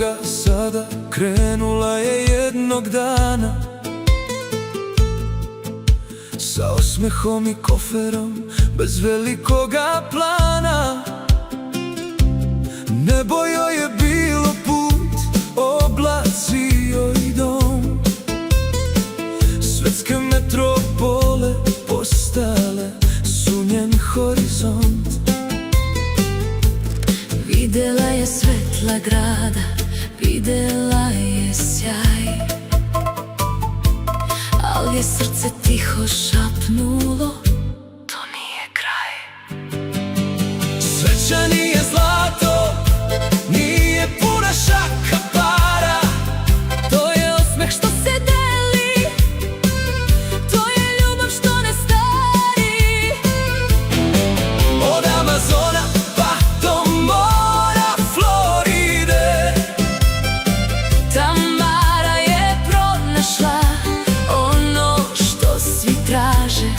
Novoga Sada krenula je jednog dana, sa osmehom i koferom, bez velikoga plana. Nebo joj je bilo put, oblaci joj dom. Svetske metropole postale su njen horizont. Videla je svetla grada, videla je sjaj, ali je srce tiho šapnulo, to nije kraj. Sreća nije zlato, nije puna šaka para, To je osmeh što se deli, to je ljubav što ne stari. od Amazona pa do mora Floride. Tamara je pronašla ono što svi traže.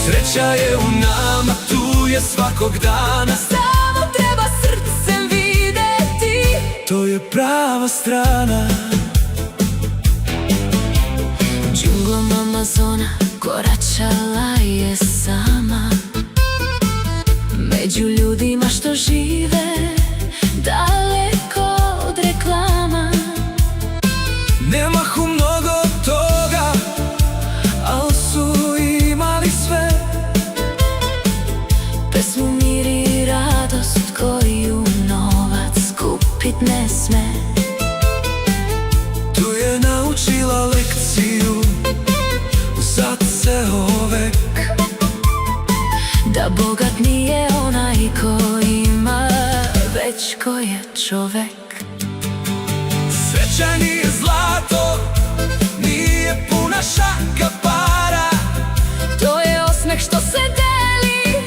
Sreća je u nama, tu je svakog dana, Samo treba srcem videti. to je prava strana. Džunglom Amazona koračala je sama, među ljudima što žive daleko od reklama. Nemahu mnogo toga, al su imali sve. Pesmu, mir i radost koju novac kupit ne sme. Tu je naučila lekciju za ceo vek, Da bogat nije onaj ko ima, već ko je čovek. sreća nije zlato, nije puna šaka para, To je osmeh što se deli,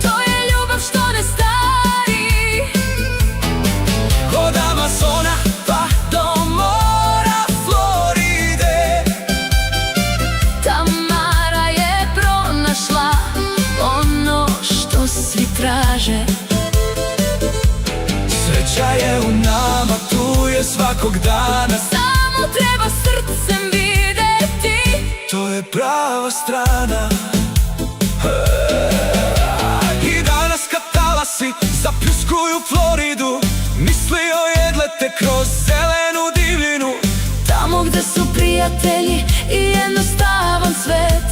to je ljubav što ne stari. od Amazona pa do mora Floride. Tamara je pronašla ono što svi traže. Sreća je u nama, tu je svakog dana, Samo treba srcem videti. to je prava strana. I danas kad talasi zapljuskuju Floridu, mislio jedlete kroz zelenu divljinu. Tamo gde su prijatelji i jednostavan svet,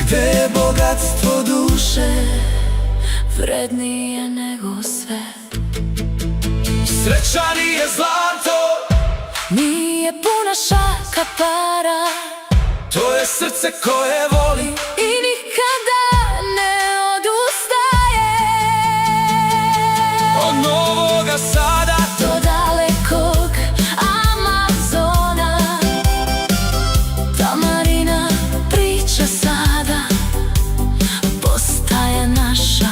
Gde je bogatstvo duše, vrednije nego sve. sreća nije zlato, Nije puna šaka para, to je srce koje voli. i nikada ne odustaje. Od Novoga Sada Do dalekog Amazona, Tamarina priča sada postaje naša.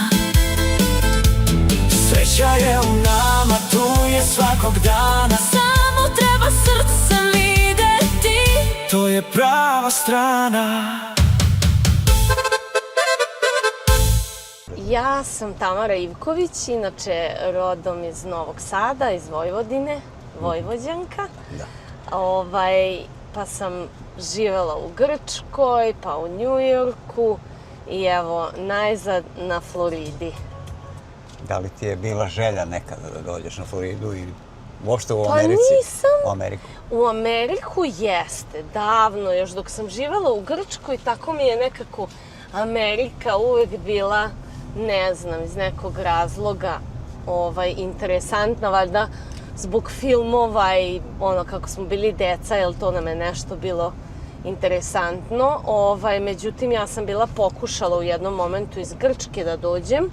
sreća je u nama, tu je svakog dana, Samo treba srcem videti. to je prava strana. Ja sam Tamara Ivković, inače rodom iz Novog Sada, iz Vojvodine, Vojvođanka. Pa sam živela u Grčkoj, pa u Njujorku i evo, najzad na Floridi. Da li ti je bila želja nekada da dođeš na Floridu ili uopšte u Pa Americi? nisam. U Ameriku? U Ameriku jeste, davno, još dok sam živela u Grčkoj, tako mi je nekako Amerika uvek bila, ne znam, iz nekog razloga interesantna, valjda zbog filmova i ono kako smo bili deca, jel to nam je nešto bilo interesantno. Međutim, ja sam bila pokušala u jednom momentu iz Grčke da dođem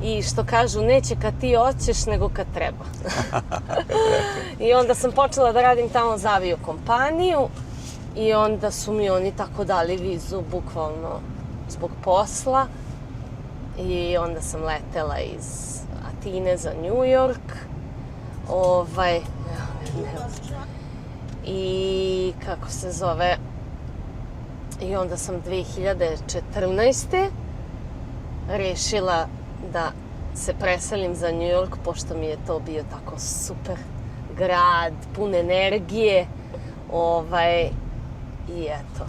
i što kažu, neće kad ti hoćeš, nego kad treba. I onda sam počela da radim tamo za aviokompaniju i onda su mi oni tako dali vizu, bukvalno zbog posla. I onda sam letela iz Atine za New York. I kako se zove, i onda sam 2014. rešila da se preselim za New York, pošto mi je to bio tako super grad, pun energije. I eto,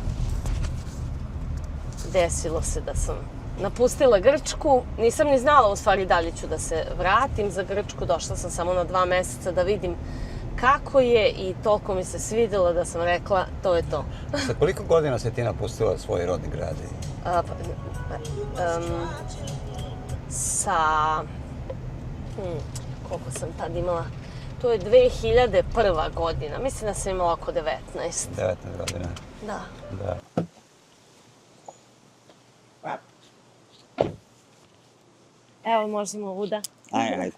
desilo se da sam napustila Grčku. Nisam ni znala u stvari da li ću da se vratim za Grčku. Došla sam samo na 2 meseca da vidim kako je i toliko mi se svidjelo da sam rekla to je to. Sa koliko godina se ti napustila svoj rodni grad? Sa... koliko sam tad imala? To je 2001. godina. Mislim da sam imala oko 19. 19 godina. Da. Da. Evo, možemo ovu da... Ajde.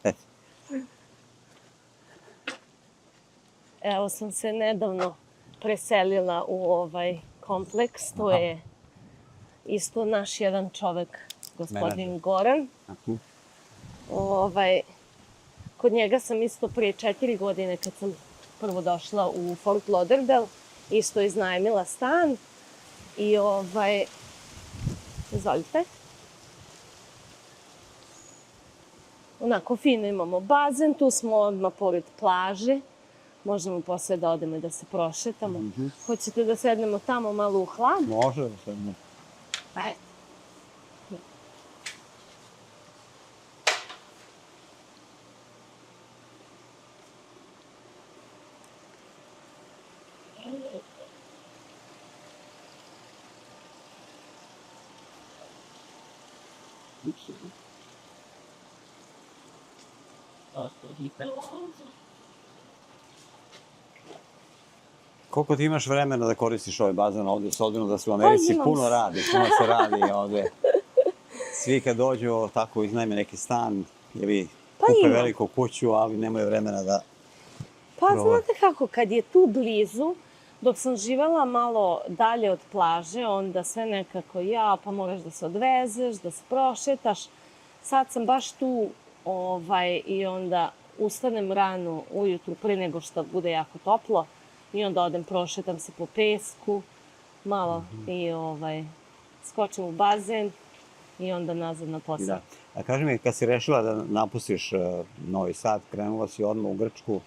Evo sam se nedavno preselila u ovaj kompleks. To je isto naš jedan čovek, gospodin Goran. Kod njega sam isto prije 4 godine, kad sam prvo došla u Fort Lauderdale, isto iznajmila stan. I izvolite. Onako fino imamo bazen, tu smo odmah pored plaže. Možemo posle da odemo i da se prošetamo. Hoćete da sednemo tamo malo u hlad? Može da sednemo. Ajde. Koliko ti imaš vremena da koristiš ovaj bazen ovde, s obzirom da se u Americi puno radi, puno se radi ovde. Svi kad dođu tako iznajme neki stan ili kupe veliku kuću, ali nemaju vremena da... Pa znate kako, kad je tu blizu, dok sam živela malo dalje od plaže, onda sve nekako pa moraš da se odvezeš, da se prošetaš. Sad sam baš tu i onda ustanem rano ujutru pre nego što bude jako toplo i onda odem, prošetam se po pesku, malo i skočim u bazen i onda nazad na posao. Da. A kaži mi, kad si rešila da napustiš Novi Sad, krenula si odmah u Grčku,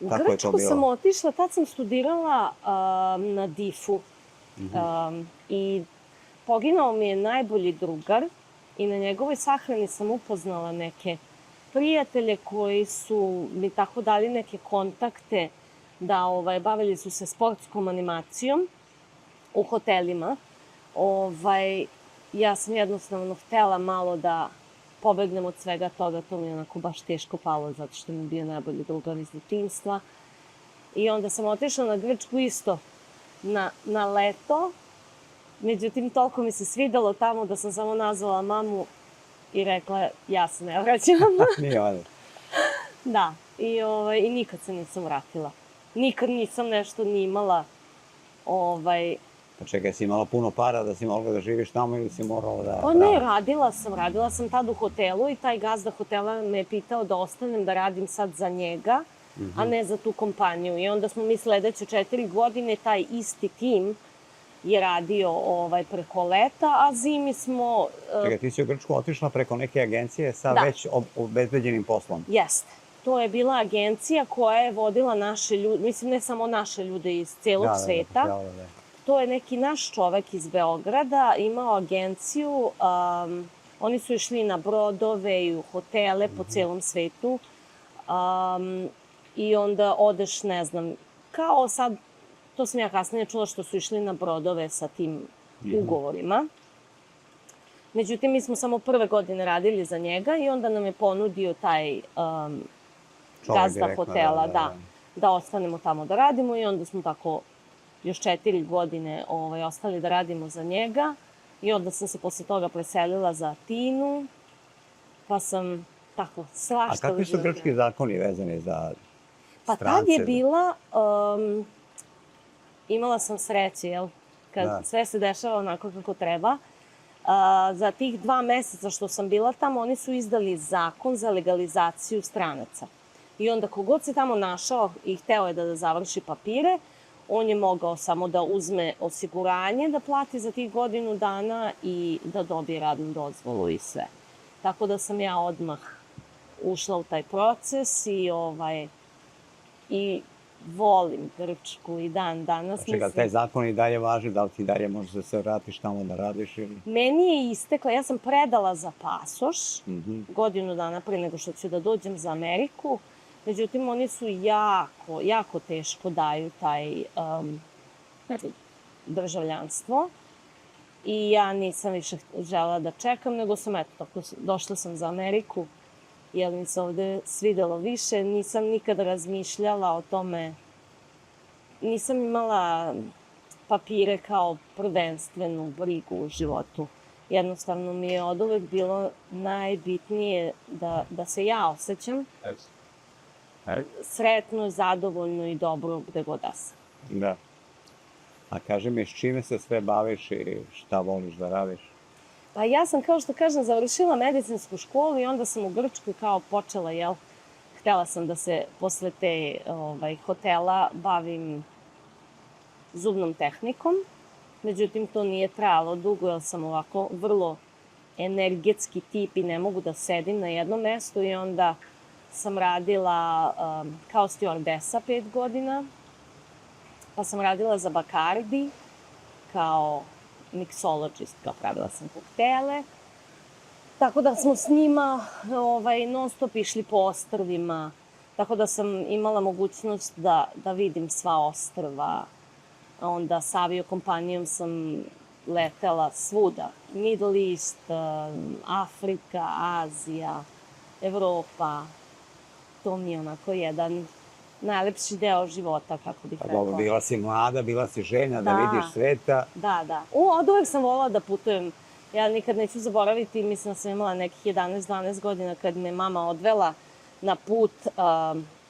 kako je to bilo? U Grčku sam otišla, tad sam studirala na DIF-u i poginao mi je najbolji drugar i na njegovoj sahrani sam upoznala neke prijatelje koji su mi tako dali neke kontakte da bavili su se sportskom animacijom u hotelima. Ja sam jednostavno htela malo da pobegnem od svega toga, to mi je onako baš teško palo zato što mi je bio najbolji drugar iz detinjstva. I onda sam otišla na Grčku isto na leto. Međutim, toliko mi se svidelo tamo da sam samo nazvala mamu i rekla ja se ne vraćam. Nije ovdje. Da, i nikad se nisam vratila. Nikad nisam nešto ni imala. Pa čekaj, si imala puno para da si mogla da živiš tamo ili si morala da... Pa ne, radila sam tad u hotelu i taj gazda hotela me je pitao da ostanem da radim sad za njega, a ne za tu kompaniju. I onda smo mi sledeće 4 godine, taj isti tim je radio preko leta, a zimi smo... Čekaj, ti si u Grčku otišla preko neke agencije sa već obezbeđenim poslom. Jeste. To je bila agencija koja je vodila naše ljude, mislim ne samo naše ljude iz celog sveta. To je neki naš čovek iz Beograda, imao agenciju, oni su išli na brodove i u hotele po celom svetu i onda odeš, ne znam, kao sad, to sam ja kasnije čula što su išli na brodove sa tim ugovorima. Međutim, mi smo samo prve godine radili za njega i onda nam je ponudio taj gazda hotela da ostanemo tamo da radimo i onda smo tako još 4 godine ostali da radimo za njega i onda sam se posle toga preselila za Atinu, pa sam tako svašta... A kakvi su grčki zakoni vezani za strance? Pa tad je bila, imala sam sreće, jel? Kad sve se dešava onako kako treba. Za tih 2 meseca što sam bila tamo, oni su izdali zakon za legalizaciju stranaca. I onda kogod se tamo našao i hteo je da završi papire, on je mogao samo da uzme osiguranje, da plati za tih godinu dana i da dobije radnu dozvolu i sve. Tako da sam ja odmah ušla u taj proces i volim Grčku i dan danas. Čekaj, taj zakon i dalje važi, da li ti dalje možeš da se vratiš tamo da radiš ili... Meni je istekla, ja sam predala za pasoš godinu dana pre nego što ću da dođem za Ameriku. Međutim, oni su jako teško daju taj državljanstvo. I ja nisam više želela da čekam, nego sam, došla sam za Ameriku, jer mi se ovde svidelo više. Nisam nikada razmišljala o tome, nisam imala papire kao prvenstvenu brigu u životu. Jednostavno mi je oduvek bilo najbitnije da se ja osjećam sretno, zadovoljno i dobro gde god da sam. Da. A kaži mi, s čime se sve baviš i šta voliš da radiš? Pa ja sam, kao što kažem, završila medicinsku školu i onda sam u Grčkoj kao počela, htela sam da se posle te hotela bavim zubnom tehnikom. Međutim, to nije trajalo dugo, jer sam ovako vrlo energetski tip i ne mogu da sedim na jednom mestu i onda sam radila kao stewardesa 5 godina. Pa sam radila za Bacardi kao mixologist, kao pravila sam koktele. Tako da smo s njima non stop išli po ostrvima. Tako da sam imala mogućnost da vidim sva ostrva. Onda sa aviokompanijom sam letela svuda. Middle East, Afrika, Azija, Evropa. To mi je onako jedan najlepši deo života, kako bih rekla. Dobro, bila si mlada, bila si željna da vidiš sveta. Da. Od uvek sam volila da putujem. Ja nikad neću zaboraviti, mislim da sam imala nekih 11-12 godina kad me mama odvela na put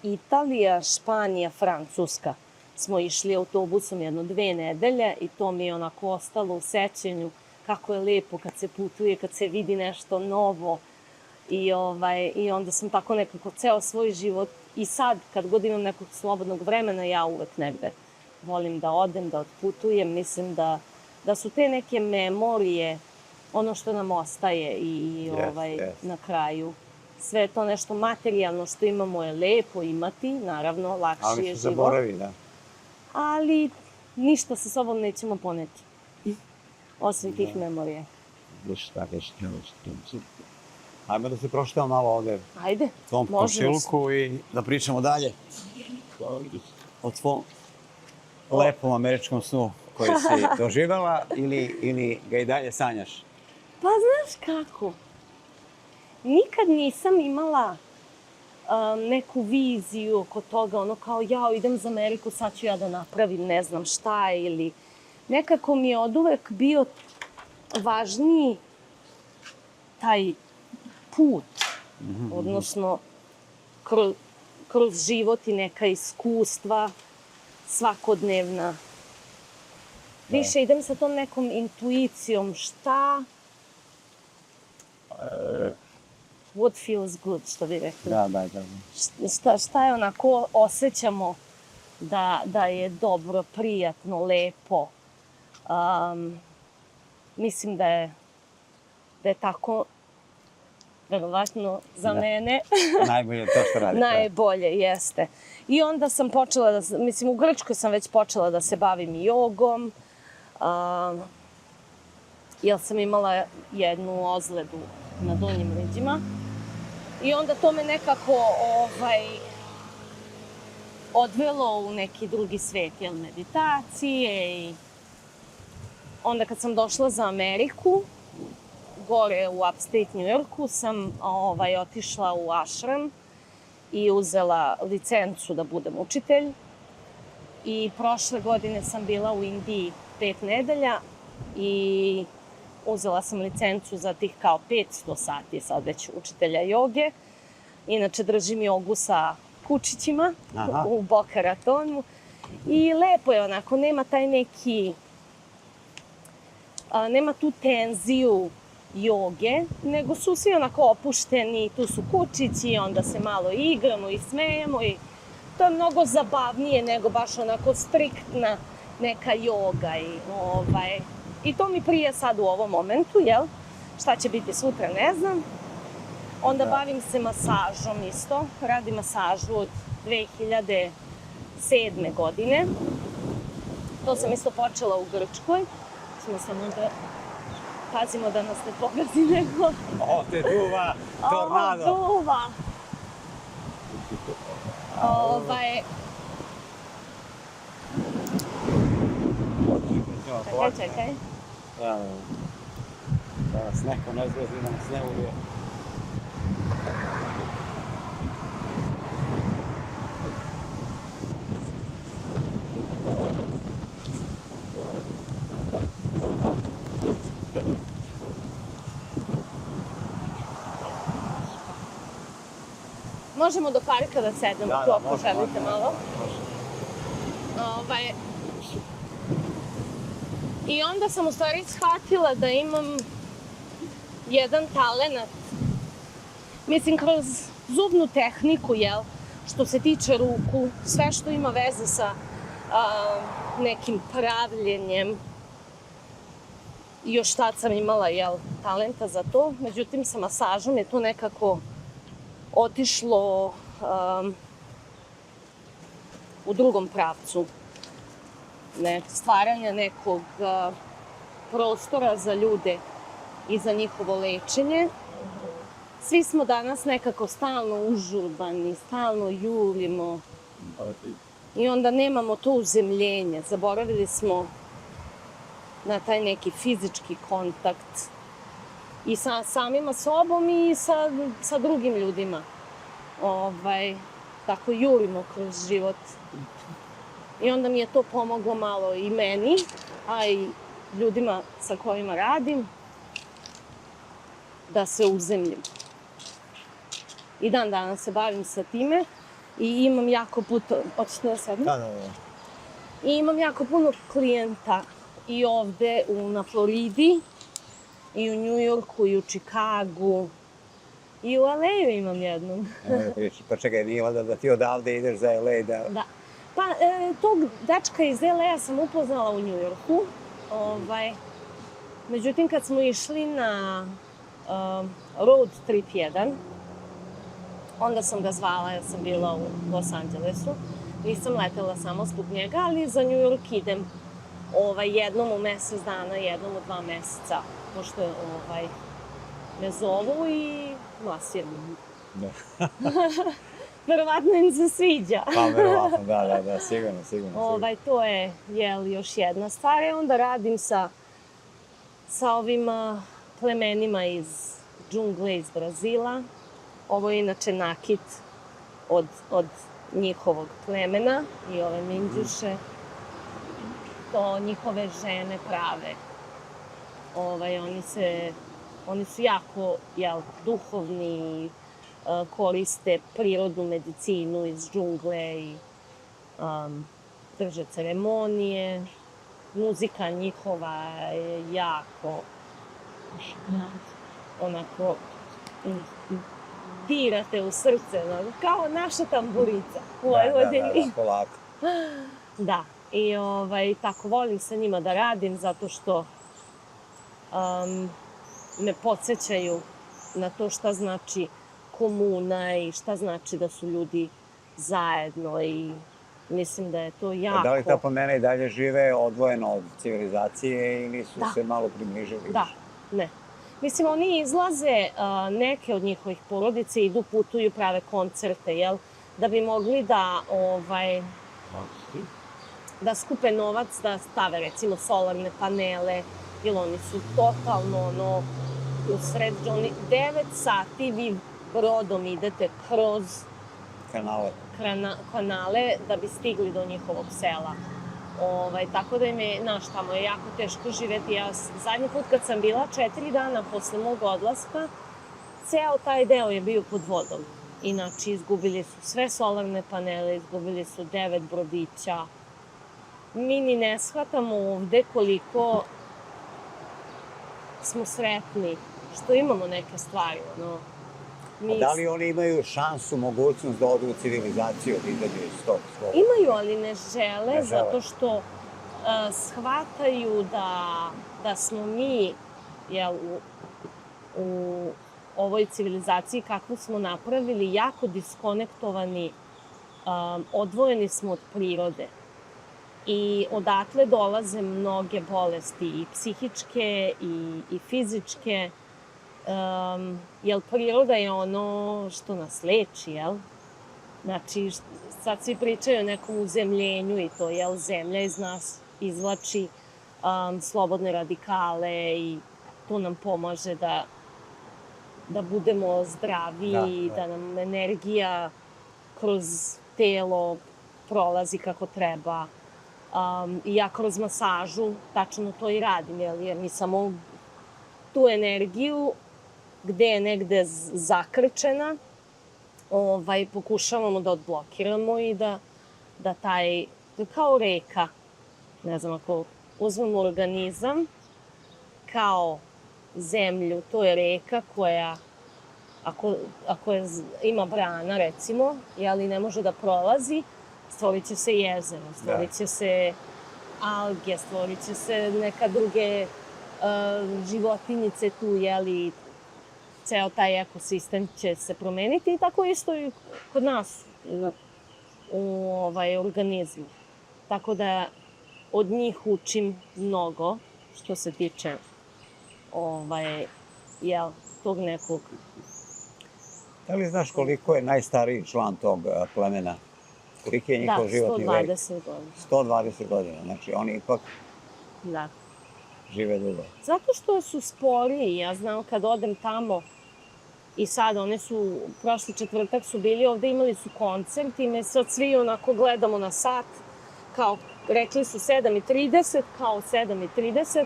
Italija, Španija, Francuska. Smo išli autobusom 1-2 nedelje i to mi je onako ostalo u sećanju kako je lepo kad se putuje, kad se vidi nešto novo. I onda sam tako nekako ceo svoj život i sad, kad god imam nekog slobodnog vremena, ja uvek negde volim da odem, da otputujem. Mislim da su te neke memorije ono što nam ostaje i na kraju. Sve to nešto materijalno što imamo je lepo imati, naravno, lakši je život. Ali se zaboravi, da. Ali ništa sa sobom nećemo poneti. Osim tih memorija. Ajmo da se prošetamo malo ovde. Ajde, u tvom komšiluku i da pričamo dalje. O tvom lepom američkom snu koji si doživela ili ga i dalje sanjaš? Pa znaš kako? Nikad nisam imala neku viziju oko toga, ono kao idem za Ameriku, sad ću ja da napravim ne znam šta ili... Nekako mi je oduvek bio važniji taj put, odnosno kroz život i neka iskustva svakodnevna. Više idem sa tom nekom intuicijom šta... What feels good, što bi rekli. Da. Šta je onako osjećamo da je dobro, prijatno, lepo. Mislim da je tako verovatno za mene. Najbolje to što radite. Najbolje, jeste. I onda sam počela mislim, u Grčkoj sam već počela da se bavim jogom, jer sam imala jednu ozledu na donjim leđima. I onda to me nekako odvelo u neki drugi svet, meditacije. I onda kad sam došla za Ameriku, gore u upstate New Yorku, sam otišla u ashram i uzela licencu da budem učitelj. I prošle godine sam bila u Indiji 5 nedelja i uzela sam licencu za tih kao 500 sati sad već učitelja joge. Inače držim jogu sa kučićima u Boca Ratonu. I lepo je onako, nema taj neki... Nema tu tenziju joge, nego su svi onako opušteni, tu su kučići, onda se malo igramo i smejemo i to je mnogo zabavnije nego baš onako striktna neka joga i to mi prije sad u ovom momentu, jel? Šta će biti sutra, ne znam. Onda bavim se masažom isto. Radim masažu od 2007. godine. To sam isto počela u Grčkoj. Smo samo da pazimo da nas ne pogazi neko. Ovde duva, tornado. Ovo duva. Čekaj. Da nas neko ne zgrezi, da nas ne ubije. Možemo do parka da sedemo tu ako želite malo. I onda sam u stvari shvatila da imam jedan talenat. Mislim, kroz zubnu tehniku, jel? Što se tiče ruku, sve što ima veze sa nekim pravljenjem. Još tad sam imala, jel, talenta za to. Međutim, sa masažom je to nekako otišlo u drugom pravcu. Stvaranja nekog prostora za ljude i za njihovo lečenje. Svi smo danas nekako stalno užurbani, stalno jurimo. I onda nemamo to uzemljenje. Zaboravili smo na taj neki fizički kontakt. I sa samima sobom i sa drugim ljudima. Tako jurimo kroz život. I onda mi je to pomoglo malo i meni, a i ljudima sa kojima radim, da se uzemljim. I dan danas se bavim sa time i imam jako puno... Hoćete da sedem? Da. I imam jako puno klijenta i ovde na Floridi, i u Njujorku, i u Čikagu, i u LA-u imam jednom. Pa čekaj, nije onda da ti odavde ideš za LA da... Da. Pa, tog dečka iz LA-a sam upoznala u Njujorku. Međutim, kad smo išli na road trip jedan, onda sam ga zvala, jer sam bila u Los Angelesu. Nisam letela samo zbog njega, ali za Njujork idem jednom u mesec dana, jednom u 2 meseca, pošto me zovu i glasiram. Da. Verovatno im se sviđa. Pa, verovatno, da, sigurno. To je, još jedna stvar. Onda radim sa ovim plemenima iz džungle iz Brazila. Ovo je inače nakit od njihovog plemena i ove minđuše. To njihove žene prave. Oni su jako, duhovni, koriste prirodnu medicinu iz džungle i drže ceremonije. Muzika njihova je jako onako dirate u srce, kao naša tamburica u Vojvodini. Da, polako. Da, i tako volim sa njima da radim zato što me podsjećaju na to šta znači komuna i šta znači da su ljudi zajedno i mislim da je to jako... Da li ta plemena i dalje žive odvojeno od civilizacije ili su se malo približili? Da, ne. Mislim, oni izlaze, neke od njihovih porodice idu, putuju, prave koncerte, jel? Da bi mogli da skupe novac, da stave, recimo, solarne panele, jer oni su totalno, u sred, 9 sati vi brodom idete kroz kanale da bi stigli do njihovog sela. Tako da im je, tamo je jako teško živeti. Ja zadnji put kad sam bila 4 dana posle mog odlaska, ceo taj deo je bio pod vodom. Inači, izgubili su sve solarne panele, izgubili su 9 brodića. Mi ni ne shvatamo ovde koliko smo sretni što imamo neke stvari, Da li oni imaju šansu, mogućnost da odu u civilizaciju, da izađu iz tog svog? Imaju, ali ne žele, zato što shvataju da smo mi u ovoj civilizaciji kakvu smo napravili, jako diskonektovani, odvojeni smo od prirode. I odatle dolaze mnoge bolesti, i psihičke, i fizičke, jer priroda je ono što nas leči, jel? Znači, sad svi pričaju o nekom uzemljenju i to, jel, zemlja iz nas izvlači slobodne radikale i to nam pomaže da budemo zdravi, da nam energija kroz telo prolazi kako treba. I ja kroz masažu tačno to i radim, jer mi samo tu energiju gde je negde zakrčena, pokušavamo da odblokiramo i da taj, kao reka, ne znam, ako uzmemo organizam kao zemlju, to je reka koja, ako ima brana, recimo, ali ne može da prolazi, stvorit će se jezero, stvorit će se alge, stvorit će se neka druge životinjice tu, jeli, ceo taj ekosistem će se promeniti i tako isto i kod nas u organizmu. Tako da od njih učim mnogo što se tiče tog nekog. Da li znaš koliko je najstariji član tog plemena? Koliki je njihov životni vek? Da, 120 godina. 120 godina, znači oni ipak žive dugo. Zato što su sporiji, ja znam kad odem tamo i sad one su, prošli četvrtak su bili ovde, imali su koncert i me sad svi onako gledamo na sat, kao rekli su 7:30, kao 7:30,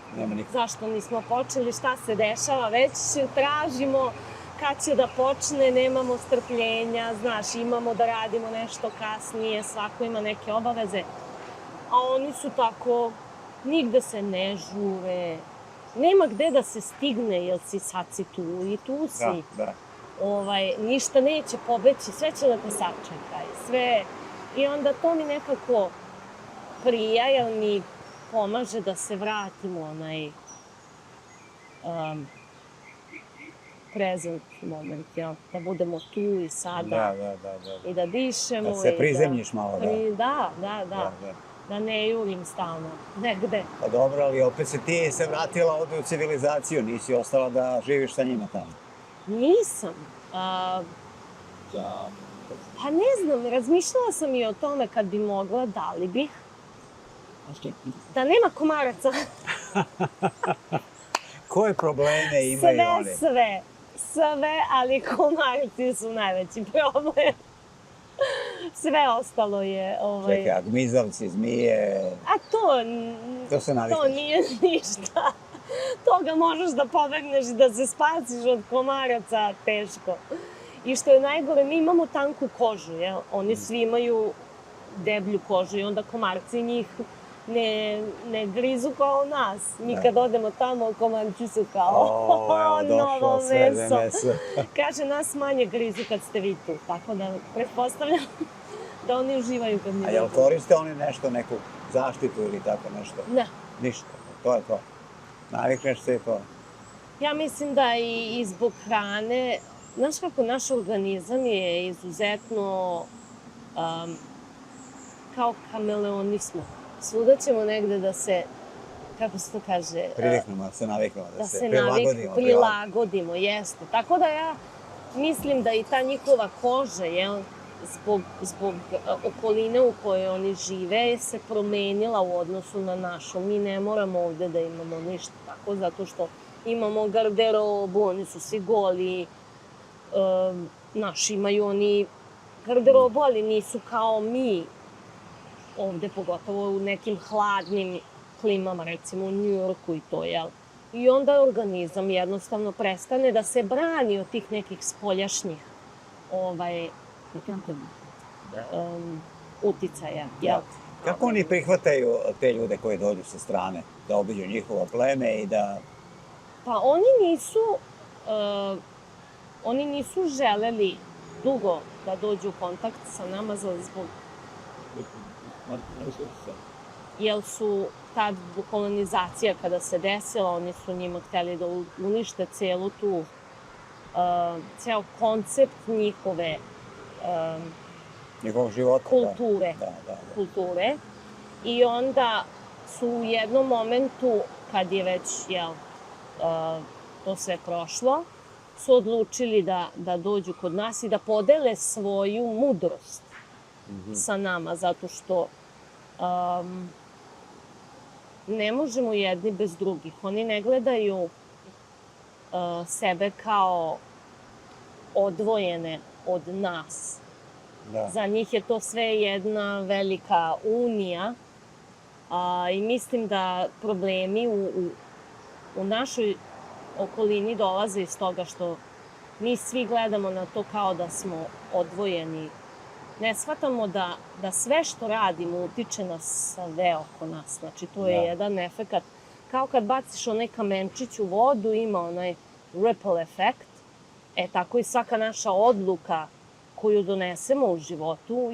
zašto nismo počeli, šta se dešava, već tražimo kad će da počne, nemamo strpljenja, znaš, imamo da radimo nešto kasnije, svako ima neke obaveze, a oni su tako, nigde se ne žure, nema gde da se stigne, jer sad si tu i tu si. Ništa neće pobeći, sve će da te sačeka i sve. I onda to mi nekako prija, jer mi pomaže da se vratim u onaj present moment, jel? Da budemo tu i sada. I da dišemo. Da se prizemljiš malo, da. Da ne jurim stalno, negde. Pa dobro, ali opet ti se vratila ovde u civilizaciju, nisi ostala da živiš sa njima tamo. Nisam. Pa ne znam, razmišljala sam i o tome kad bi mogla, da li bih. Da nema komaraca. Koje probleme imaju oni? Sve, ali komarci su najveći problem. Sve ostalo je... Čekaj, a gmizavci, zmije... A to nije ništa. Toga možeš da pobegneš i da se spasiš od komaraca, teško. I što je najgore, mi imamo tanku kožu, jel? Oni svi imaju deblju kožu i onda komarci njih ne grizu kao nas. Mi kad odemo tamo, komarci su kao novo meso. Kaže, nas manje grizu kad ste vi tu, tako da pretpostavljam da oni uživaju kad mi dođu. A jel koriste oni nešto, neku zaštitu ili tako nešto? Ne. Ništa, to je to. Navikneš se i to. Ja mislim da i zbog hrane, znaš kako naš organizam je izuzetno kao kameleoni smo. Svuda ćemo negde da se, kako se to kaže? Priviknemo, da se naviknemo, da se prilagodimo, jeste. Tako da ja mislim da i ta njihova koža, jel, zbog okoline u kojoj oni žive, se promenila u odnosu na našu. Mi ne moramo ovde da imamo ništa tako, zato što imamo garderobu, oni su svi goli, naši imaju oni garderobu, ali nisu kao mi ovde, pogotovo u nekim hladnim klimama, recimo u Njujorku i to, jel? I onda organizam jednostavno prestane da se brani od tih nekih spoljašnjih uticaja, jel? Kako oni prihvataju te ljude koji dođu sa strane, da obiđu njihovo pleme i da... Pa oni nisu želeli dugo da dođu u kontakt sa nama zbog... Jer su tad kolonizacija kada se desila, oni su njima hteli da unište celu tu ceo koncept njihove Njegovog života. kulture. Da. kulture. I onda su u jednom momentu, kad je već, to sve prošlo, su odlučili da dođu kod nas i da podele svoju mudrost sa nama, zato što ne možemo jedni bez drugih. Oni ne gledaju sebe kao odvojene od nas. Da. Za njih je to sve jedna velika unija i mislim da problemi u našoj okolini dolaze iz toga što mi svi gledamo na to kao da smo odvojeni. Ne shvatamo da sve što radimo utiče na sve oko nas. Znači, to je jedan efekat. Kao kad baciš onaj kamenčić u vodu, ima onaj ripple efekt. Tako i svaka naša odluka koju donesemo u životu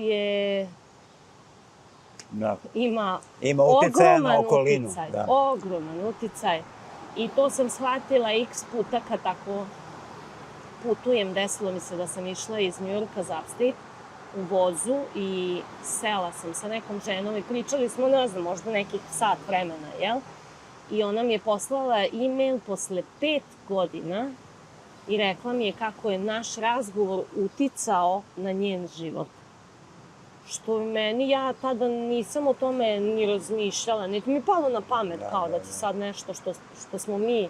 ima uticaja na okolinu. Ogroman uticaj. I to sam shvatila x puta kad tako putujem. Desilo mi se da sam išla iz Njujorka za Upstate u vozu i sela sam sa nekom ženom i pričali smo, ne znam, možda nekih sat vremena, jel? I ona mi je poslala e-mail posle 5 godina i rekla mi je kako je naš razgovor uticao na njen život. Što meni, ja tada nisam o tome ni razmišljala, niti mi je palo na pamet kao da će sad nešto što smo mi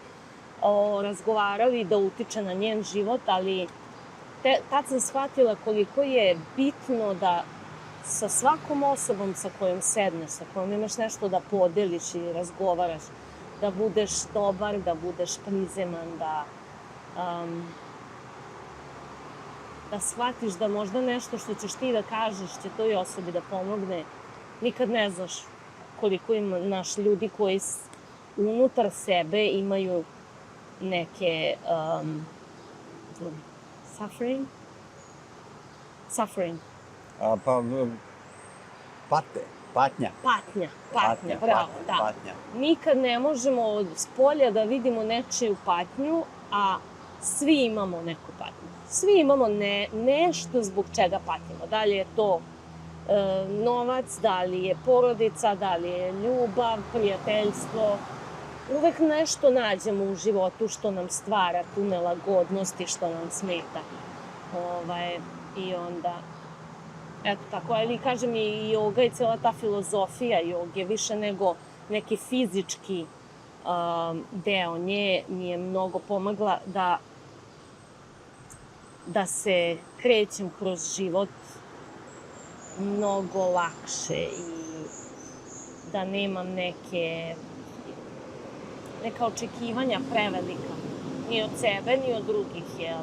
razgovarali da utiče na njen život, ali tad sam shvatila koliko je bitno da sa svakom osobom sa kojom sedneš, sa kojom imaš nešto da podeliš i razgovaraš, da budeš dobar, da budeš prizeman, da shvatiš da možda nešto što ćeš ti da kažeš će toj osobi da pomogne. Nikad ne znaš koliko ima naš ljudi koji unutar sebe imaju neke suffering. Patnja, Bravo, da. patnja. Nikad ne možemo od spolja da vidimo nečiju patnju, a svi imamo neku patnju. Svi imamo nešto zbog čega patimo. Da li je to novac, da li je porodica, da li je ljubav, prijateljstvo. Uvek nešto nađemo u životu što nam stvara tu nelagodnost i što nam smeta. I onda, eto tako, ali kažem i joga i cijela ta filozofija joge, više nego neki fizički deo nje mi je mnogo pomagla da se krećem kroz život mnogo lakše i da nemam neka očekivanja prevelika, ni od sebe, ni od drugih, jel?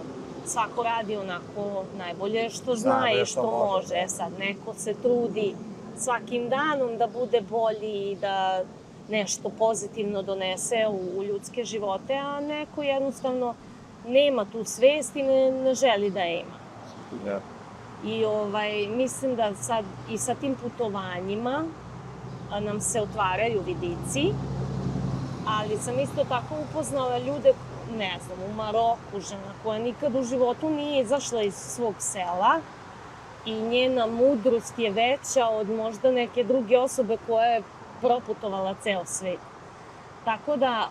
Svako radi onako najbolje što zna i što može. Sad, neko se trudi svakim danom da bude bolji i da nešto pozitivno donese u ljudske živote, a neko jednostavno nema tu svest i ne želi da je ima. I mislim da sad i sa tim putovanjima nam se otvaraju vidici, ali sam isto tako upoznala ljude, ne znam, u Maroku, žena koja nikad u životu nije izašla iz svog sela i njena mudrost je veća od možda neke druge osobe koja je proputovala ceo svet. Tako da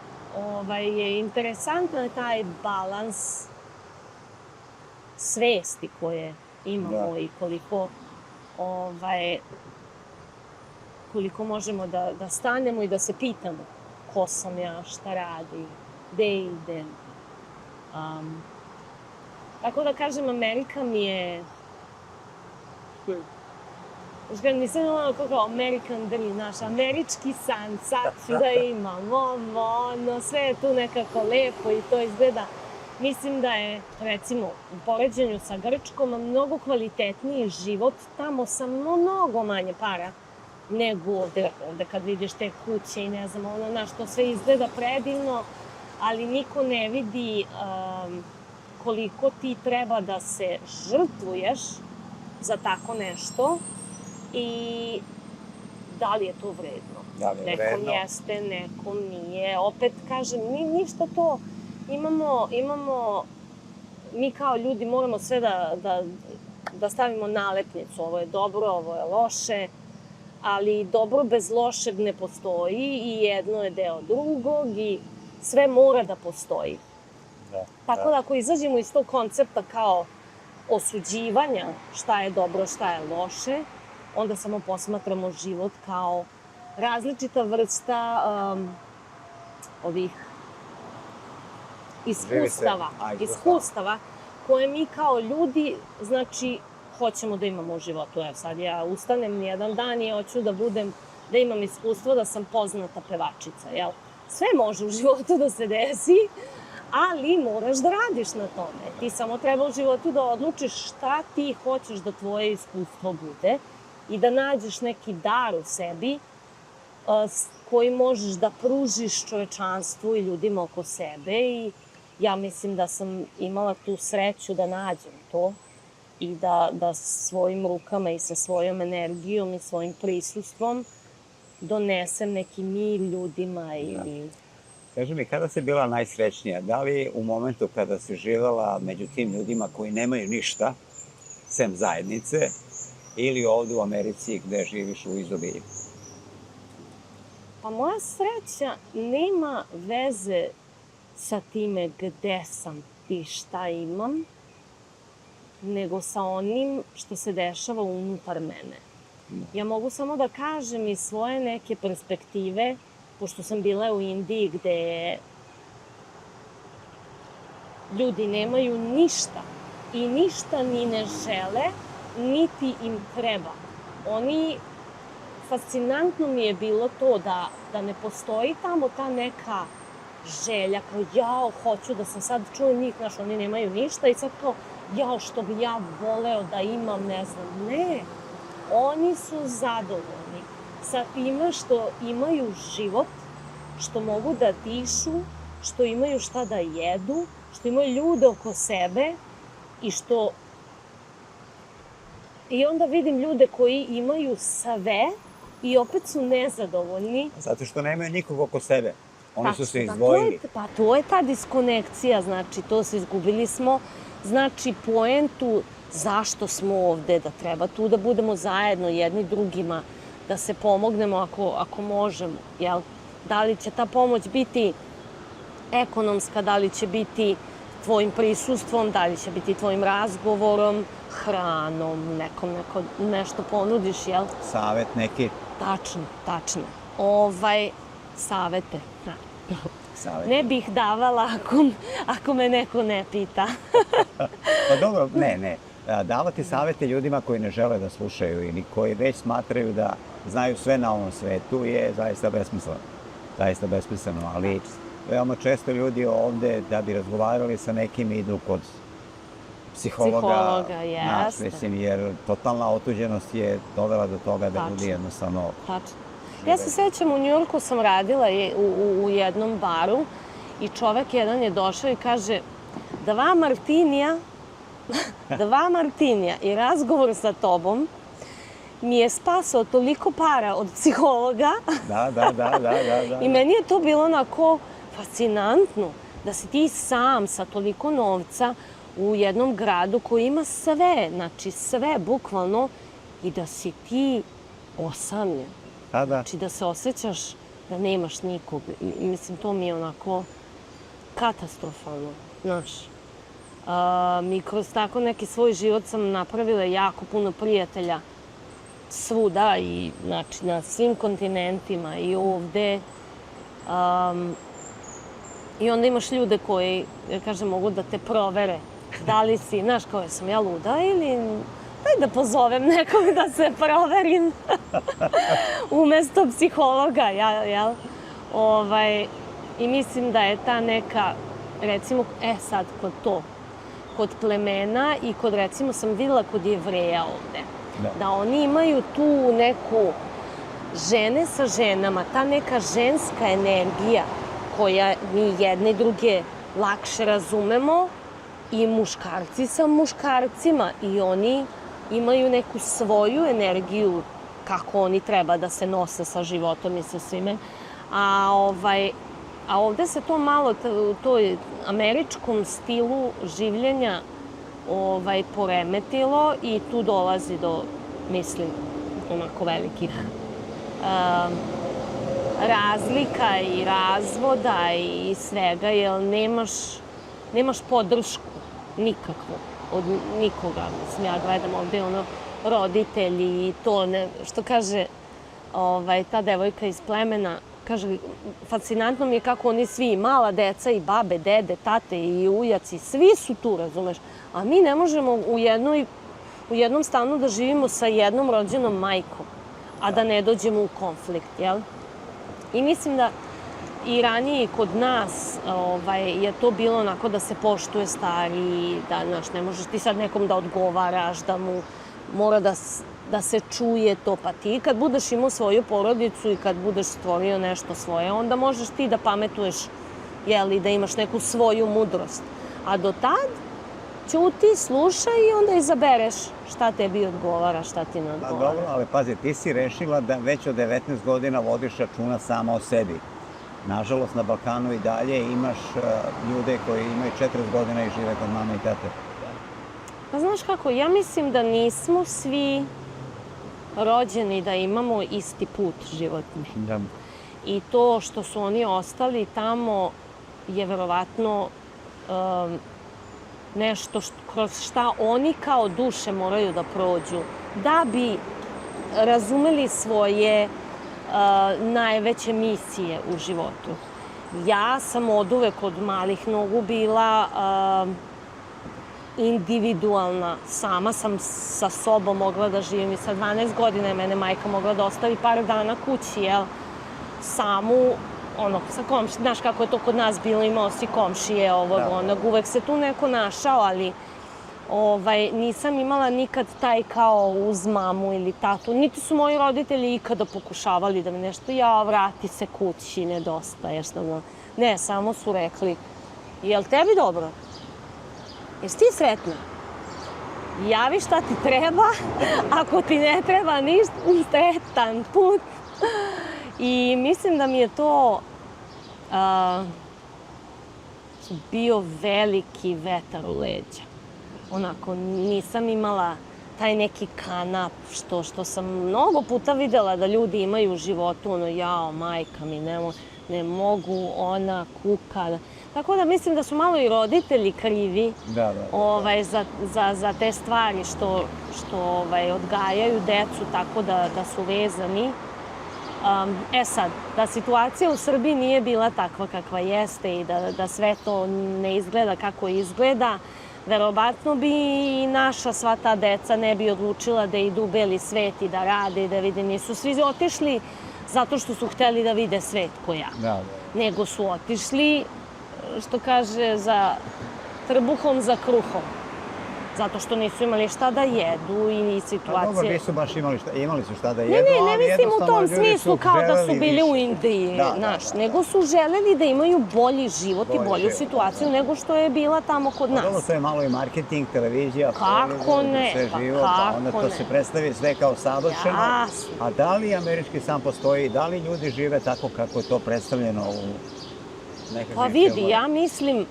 je interesantan taj balans svesti koje imamo i koliko možemo da stanemo i da se pitamo ko sam ja, šta radi, gde idem. Tako da kažem, Amerika mi je... Nisam imala kao American Dream, naš američki san, sad ću da imam, sve je tu nekako lepo i to izgleda. Mislim da je, recimo, u poređenju sa Grčkom, mnogo kvalitetniji život tamo sa mnogo manje para nego ovde kad vidiš te kuće i ne znam, na što sve izgleda predivno, ali niko ne vidi koliko ti treba da se žrtvuješ za tako nešto i da li je to vredno. Nekom jeste, nekom nije. Opet kažem, ništa to. Imamo mi kao ljudi moramo sve da stavimo nalepnicu. Ovo je dobro, ovo je loše, ali dobro bez lošeg ne postoji i jedno je deo drugog i sve mora da postoji. Tako da ako izađemo iz tog koncepta kao osuđivanja šta je dobro, šta je loše, onda samo posmatramo život kao različita vrsta ovih iskustava koje mi kao ljudi, znači, hoćemo da imamo u životu. Evo sad ja ustanem jedan dan i hoću da imam iskustvo da sam poznata pevačica, jel? Sve može u životu da se desi, ali moraš da radiš na tome. Ti samo treba u životu da odlučiš šta ti hoćeš da tvoje iskustvo bude i da nađeš neki dar u sebi koji možeš da pružiš čovečanstvu i ljudima oko sebe i ja mislim da sam imala tu sreću da nađem to i da svojim rukama i sa svojom energijom i svojim prisustvom donesem neki mir ljudima ili... Kaži mi, kada si bila najsrećnija? Da li u momentu kada si živela među tim ljudima koji nemaju ništa, sem zajednice, ili ovde u Americi gde živiš u izobilju? Pa moja sreća nema veze sa time gde sam i šta imam, nego sa onim što se dešava unutar mene. Ja mogu samo da kažem iz svoje neke perspektive, pošto sam bila u Indiji gde ljudi nemaju ništa i ništa ni ne žele, niti im treba. Fascinantno mi je bilo to da ne postoji tamo ta neka želja, kao jao, hoću da sam sad čuo njih, znaš, oni nemaju ništa i sad kao, jao, što bi ja voleo da imam, ne znam, ne. Oni su zadovoljni sa time što imaju život, što mogu da dišu, što imaju šta da jedu, što imaju ljude oko sebe i onda vidim ljude koji imaju sve i opet su nezadovoljni. Zato što nemaju nikog oko sebe. Oni su se izdvojili. Pa to je ta diskonekcija, znači to se izgubili smo, znači poentu zašto smo ovde, da treba tu da budemo zajedno jedni drugima, da se pomognemo ako možemo, jel? Da li će ta pomoć biti ekonomska, da li će biti tvojim prisustvom, da li će biti tvojim razgovorom, hranom, neko nešto ponudiš, jel? Savet neki. Tačno. Savete. Ne bih davala ako me neko ne pita. Pa dobro, ne. Davati savete ljudima koji ne žele da slušaju ili koji već smatraju da znaju sve na ovom svetu je zaista besmisleno. Ali veoma često ljudi ovde da bi razgovarali sa nekim idu kod psihologa, jeste. Jer totalna otuđenost je dovela do toga da ljudi jednostavno... Tačno. Ja se sećam, u Njujorku sam radila u jednom baru i čovek jedan je došao i kaže dva martinija i razgovor sa tobom mi je spasao toliko para od psihologa. Da. I meni je to bilo onako fascinantno da si ti sam sa toliko novca u jednom gradu koji ima sve, znači sve bukvalno i da si ti osamljen. Znači da se osjećaš da nemaš nikog. I mislim, to mi je onako katastrofalno, znaš. Mi kroz tako neki svoj život sam napravila jako puno prijatelja svuda i znači na svim kontinentima i ovde. I onda imaš ljude koji, ja kažem, mogu da te provere. Da li si, znaš, kao sam ja luda ili... Daj da pozovem nekog da se proverim umesto psihologa, jel? I mislim da je ta neka, recimo, sad kod plemena i kod, recimo, sam videla kod Jevreja ovde, da oni imaju tu neku žene sa ženama, ta neka ženska energija koja mi jedne i druge lakše razumemo i muškarci sa muškarcima i oni imaju neku svoju energiju kako oni treba da se nose sa životom i sa svime. A ovde se to malo u toj američkom stilu življenja poremetilo i tu dolazi do, mislim, onako velikih razlika i razvoda i svega, jer nemaš podršku nikakvu od nikoga. Mislim, ja gledam ovde roditelji i to, što kaže ta devojka iz plemena, kaže, fascinantno mi je kako oni svi, mala deca i babe, dede, tate i ujaci, svi su tu, razumeš? A mi ne možemo u jednom stanu da živimo sa jednom rođenom majkom, a da ne dođemo u konflikt, jel? I mislim da i ranije kod nas je to bilo onako da se poštuje stariji, da, znaš, ne možeš ti sad nekom da odgovaraš, da mu mora da se čuje to, pa ti kad budeš imao svoju porodicu i kad budeš stvorio nešto svoje, onda možeš ti da pametuješ, jeli, da imaš neku svoju mudrost. A do tad, ćuti, slušaj i onda izabereš šta tebi odgovara, šta ti ne odgovara. Dobro, ali pazi, ti si rešila da već od 19 godina vodiš računa sama o sebi. Nažalost, na Balkanu i dalje imaš ljude koji imaju 40 godina i žive kod mame i tate. Pa znaš kako, ja mislim da nismo svi rođeni da imamo isti put životni. Da. I to što su oni ostali tamo je verovatno nešto kroz šta oni kao duše moraju da prođu da bi razumeli svoje najveće misije u životu. Ja sam oduvek od malih nogu bila individualna. Sama sam sa sobom mogla da živim i sa 12 godina je mene majka mogla da ostavi par dana kući, jel? Samu, sa komšijom, znaš kako je to kod nas bilo, imao si komšije onog, uvek se tu neko našao, ali nisam imala nikad taj kao uz mamu ili tatu, niti su moji roditelji ikada pokušavali da mi nešto, vrati se kući, nedostaješ, ne, samo su rekli, jel tebi dobro? Jesi ti sretna? Javi šta ti treba, ako ti ne treba ništa, sretan put. I mislim da mi je to bio veliki vetar u leđa. Onako, nisam imala taj neki kanap, što sam mnogo puta videla da ljudi imaju u životu, majka mi, ne mogu, ona kuka. Tako da mislim da su malo i roditelji krivi za te stvari što odgajaju decu tako da su vezani. Sad, da situacija u Srbiji nije bila takva kakva jeste i da sve to ne izgleda kako izgleda, verovatno bi i naša sva ta deca ne bi odlučila da idu u beli svet i da rade i da vide. Nisu svi otišli zato što su hteli da vide svet ko ja. Nego su otišli, što kaže, za trbuhom, za kruhom. Zato što nisu imali šta da jedu i situacije... Dobro, nisu baš imali su šta da jedu, ne mislim u tom smislu kao da su bili u Indiji, znaš, nego su želeli da imaju bolji život i bolju situaciju nego što je bila tamo kod nas. Dobro, to je malo i marketing, televizija, kako ne, sve živo, pa onda to se predstavi sve kao savršeno. A da li američki san postoji, da li ljudi žive tako kako je to predstavljeno u nekakvim... Pa vidi, ja mislim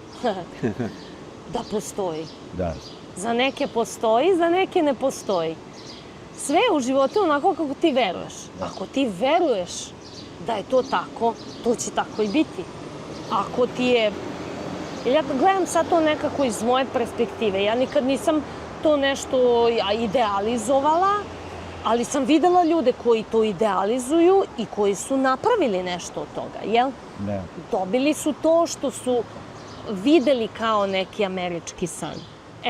da postoji. Da. Za neke postoji, za neke ne postoji. Sve u životu onako kako ti veruješ. Ako ti veruješ da je to tako, to će tako i biti. Ako ti je... Ja gledam sad to nekako iz moje perspektive. Ja nikad nisam to nešto idealizovala, ali sam videla ljude koji to idealizuju i koji su napravili nešto od toga, jel? Ne. Dobili su to što su videli kao neki američki san.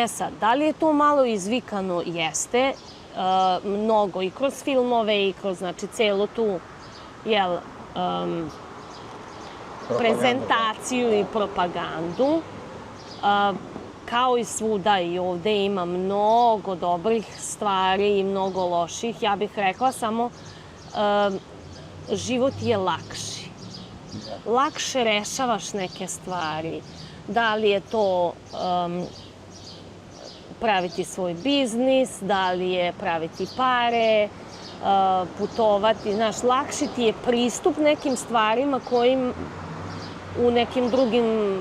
Sad, da li je to malo izvikano? Jeste. Mnogo i kroz filmove i kroz, znači, celu tu, prezentaciju i propagandu. Kao i svuda i ovde ima mnogo dobrih stvari i mnogo loših. Ja bih rekla samo, život je lakši. Lakše rešavaš neke stvari. Da li je to... praviti svoj biznis, da li je praviti pare, putovati, znaš, lakši ti je pristup nekim stvarima u nekim drugim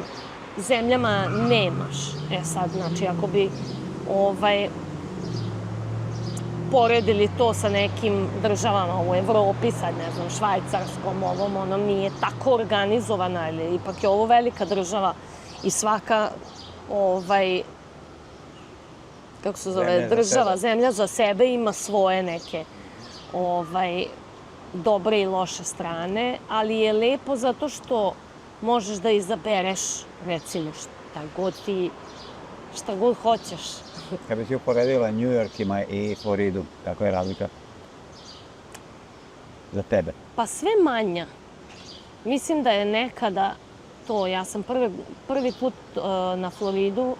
zemljama nemaš. E sad, znači, ako bi poredili to sa nekim državama u Evropi, sad ne znam, Švajcarskom, onom nije tako organizovana, ali ipak je ovo velika država i svaka, kako se zove, država, zemlja za sebe ima svoje neke, dobre i loše strane, ali je lepo zato što možeš da izabereš, recimo, šta god hoćeš. Kad bi si uporedila New York i Floridu, kakva je razlika za tebe? Pa sve manja. Mislim da je nekada to, ja sam prvi put na Floridu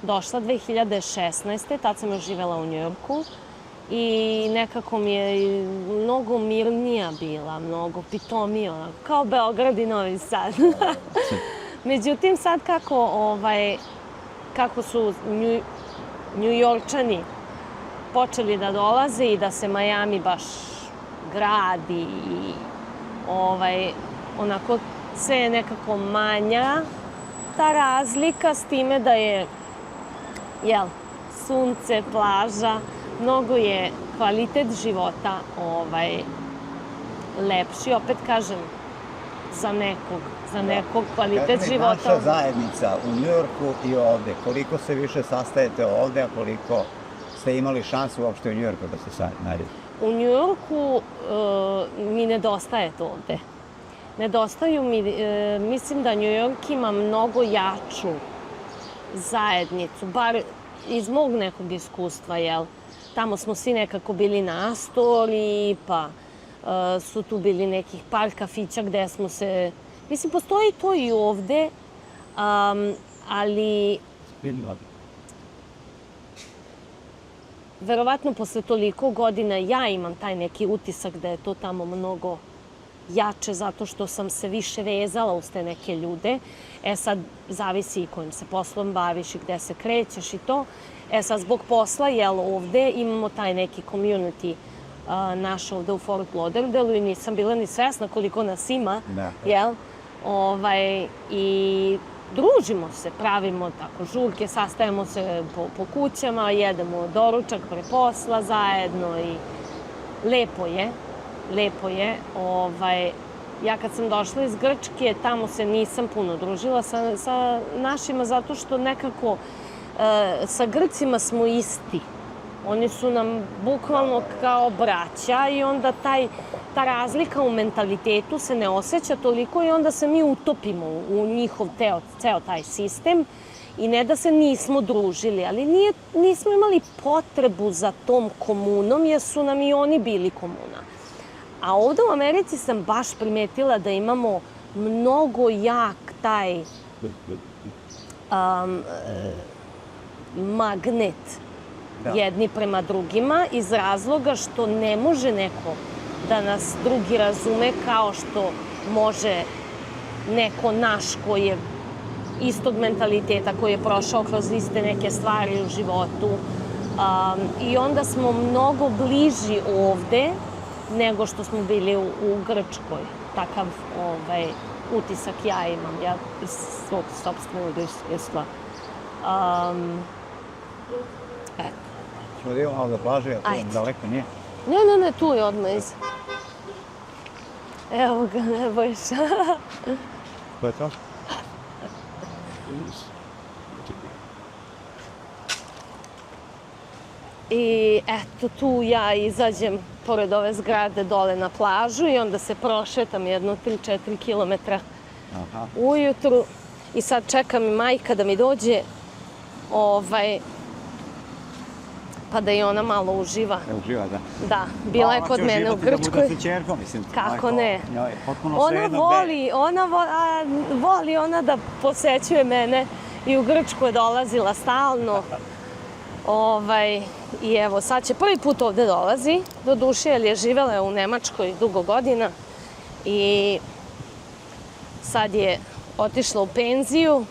došla 2016. Tad sam još živela u Njujorku i nekako mi je mnogo mirnija bila, mnogo pitomija, kao Beograd i Novi Sad. Međutim, sad kako su Njujorčani počeli da dolaze i da se Miami baš gradi i onako sve je nekako manja ta razlika, s time da je sunce, plaža, mnogo je kvalitet života lepši, opet kažem, za nekog kvalitet života. Naša zajednica u Njujorku i ovde, koliko se više sastajete ovde, a koliko ste imali šansu uopšte u Njujorku da se nađete? U Njujorku mi nedostaje to ovde. Nedostaju mi, mislim da Njujork ima mnogo jaču zajednicu, bar iz mog nekog iskustva, jel? Tamo smo svi nekako bili na Astori, pa su tu bili nekih par kafića gde smo se... Mislim, postoji to i ovde, ali... Verovatno posle toliko godina ja imam taj neki utisak da je to tamo mnogo jače zato što sam se više vezala uz te neke ljude. E sad, zavisi i kojim se poslom baviš i gde se krećeš i to. E sad, zbog posla, jel, ovde imamo taj neki community naš ovde u Fort Lauderdale i nisam bila ni svesna koliko nas ima, jel? I družimo se, pravimo tako žurke, sastajemo se po kućama, jedemo doručak pre posla zajedno i lepo je. Ja kad sam došla iz Grčke, tamo se nisam puno družila sa našima zato što nekako sa Grcima smo isti. Oni su nam bukvalno kao braća i onda ta razlika u mentalitetu se ne osjeća toliko i onda se mi utopimo u njihov ceo taj sistem i ne da se nismo družili, ali nismo imali potrebu za tom komunom jer su nam i oni bili komuna. A ovde u Americi sam baš primetila da imamo mnogo jak taj magnet jedni prema drugima iz razloga što ne može neko da nas drugi razume kao što može neko naš koji je istog mentaliteta, koji je prošao kroz iste neke stvari u životu. I onda smo mnogo bliži ovde nego što smo bili u Grčkoj. Takav utisak ja imam, ja iz svog sopstvenog iskustva. Ćemo da idemo malo do plaže, a to daleko nije? Ne, tu je odmah iz. Evo ga, ne bojiš. To je to? I eto, tu ja izađem pored ove zgrade dole na plažu i onda se prošetam jedno 3-4 kilometra ujutru i sad čeka mi majka da mi dođe pa da i ona malo uživa. Uživa, da. Da, bila je kod mene u Grčkoj. Da bude sa ćerkom, mislim. Kako ne? Ona voli ona da posećuje mene i u Grčku je dolazila stalno. I evo, sad će prvi put ovde dolazi, do duše, jer je živela u Nemačkoj dugo godina i sad je otišla u penziju,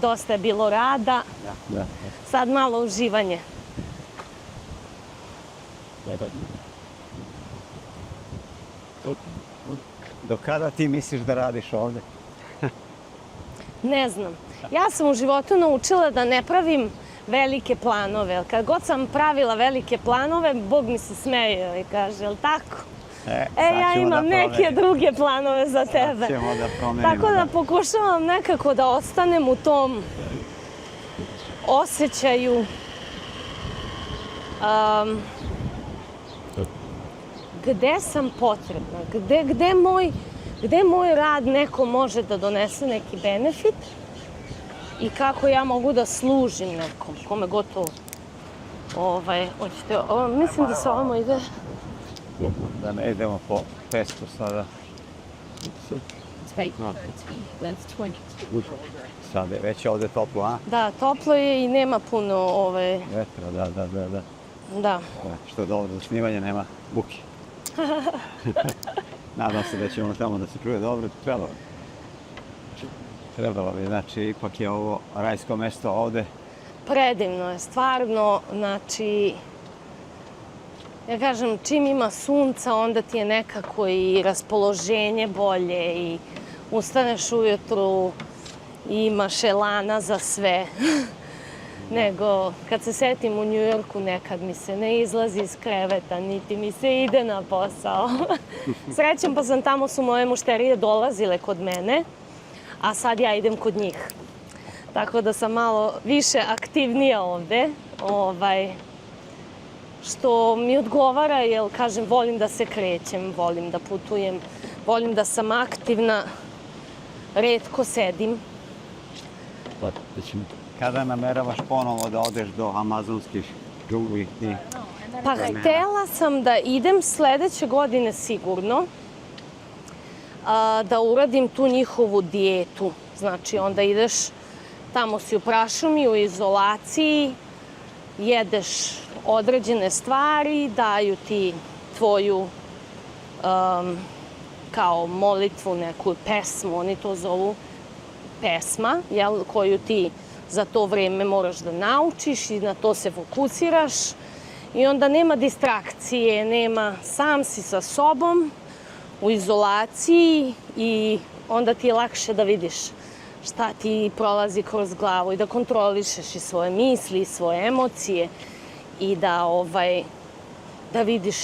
dosta je bilo rada, sad malo uživanje. Do kada ti misliš da radiš ovde? Ne znam. Ja sam u životu naučila da ne pravim velike planove. Kad god sam pravila velike planove, Bog mi se smeje i kaže, jel tako? Ja imam neke druge planove za tebe. Sad ćemo da promenimo. Tako da pokušavam nekako da ostanem u tom osjećaju gde sam potrebna, gde moj rad neko može da donese neki benefit i kako ja mogu da služim nekom, kome god to hoćete. Mislim da se ovamo ide. Da ne idemo po pestu sada. That's 20. Sada je već ovde toplo, a? Da, toplo je i nema puno Vetra, da. da. Što je dobro za snimanje, nema buke. Nadam se da ćemo tamo da se čuje dobro. Trebalo bi, znači, ipak je ovo rajsko mesto ovde. Predivno je, stvarno, znači, ja kažem, čim ima sunca, onda ti je nekako i raspoloženje bolje i ustaneš ujutru i imaš elana za sve. Nego, kad se setim u Njujorku, nekad mi se ne izlazi iz kreveta, niti mi se ide na posao. Srećem pa sam tamo, su moje mušterije dolazile kod mene, a sad ja idem kod njih. Tako da sam malo više aktivnija ovde, što mi odgovara, jer, kažem, volim da se krećem, volim da putujem, volim da sam aktivna, retko sedim. Kada nameravaš ponovo da odeš do amazonskih džungli? Pa htela sam da idem sledeće godine sigurno, da uradim tu njihovu dijetu. Znači, onda ideš, tamo si u prašumi, u izolaciji, jedeš određene stvari, daju ti tvoju kao molitvu, neku pesmu, oni to zovu pesma, koju ti za to vreme moraš da naučiš i na to se fokusiraš. I onda nema distrakcije, sam si sa sobom u izolaciji i onda ti je lakše da vidiš šta ti prolazi kroz glavu i da kontrolišeš i svoje misli i svoje emocije i da vidiš